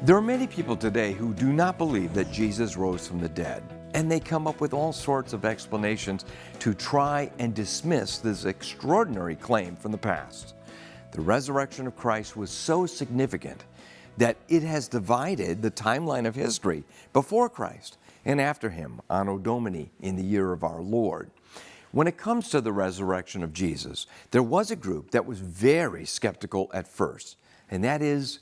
There are many people today who do not believe that Jesus rose from the dead, and they come up with all sorts of explanations to try and dismiss this extraordinary claim from the past. The resurrection of Christ was so significant that it has divided the timeline of history before Christ and after him, Anno Domini, in the year of our Lord. When it comes to the resurrection of Jesus, there was a group that was very skeptical at first, and that is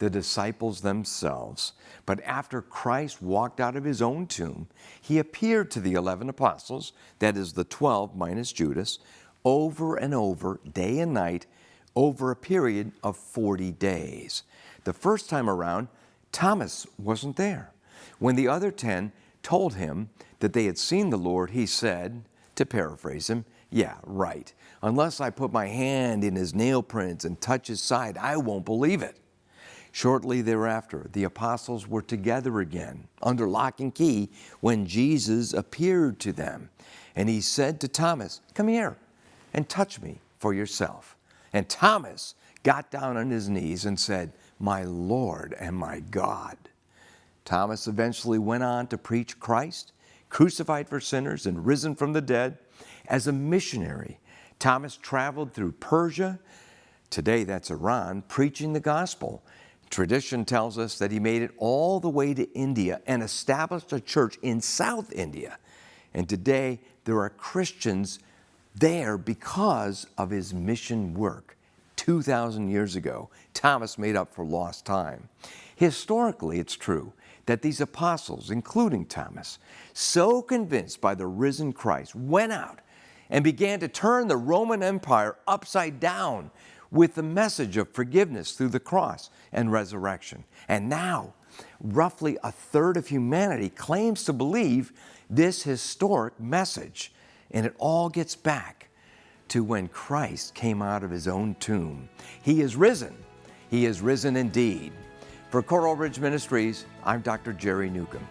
the disciples themselves. But after Christ walked out of his own tomb, he appeared to the 11 apostles, that is the 12 minus Judas, over and over, day and night, over a period of 40 days. The first time around, Thomas wasn't there. When the other 10 told him that they had seen the Lord, he said, to paraphrase him, "Yeah, right. Unless I put my hand in his nail prints and touch his side, I won't believe it." Shortly thereafter, the apostles were together again, under lock and key, when Jesus appeared to them. And he said to Thomas, "Come here and touch me for yourself." And Thomas got down on his knees and said, "My Lord and my God." Thomas eventually went on to preach Christ, crucified for sinners and risen from the dead. As a missionary, Thomas traveled through Persia, today that's Iran, preaching the gospel. Tradition tells us that he made it all the way to India and established a church in South India. And today there are Christians there because of his mission work. 2,000 years ago, Thomas made up for lost time. Historically, it's true that these apostles, including Thomas, so convinced by the risen Christ, went out and began to turn the Roman Empire upside down with the message of forgiveness through the cross and resurrection. And now, roughly a third of humanity claims to believe this historic message. And it all gets back to when Christ came out of his own tomb. He is risen. He is risen indeed. For Coral Ridge Ministries, I'm Dr. Jerry Newcombe.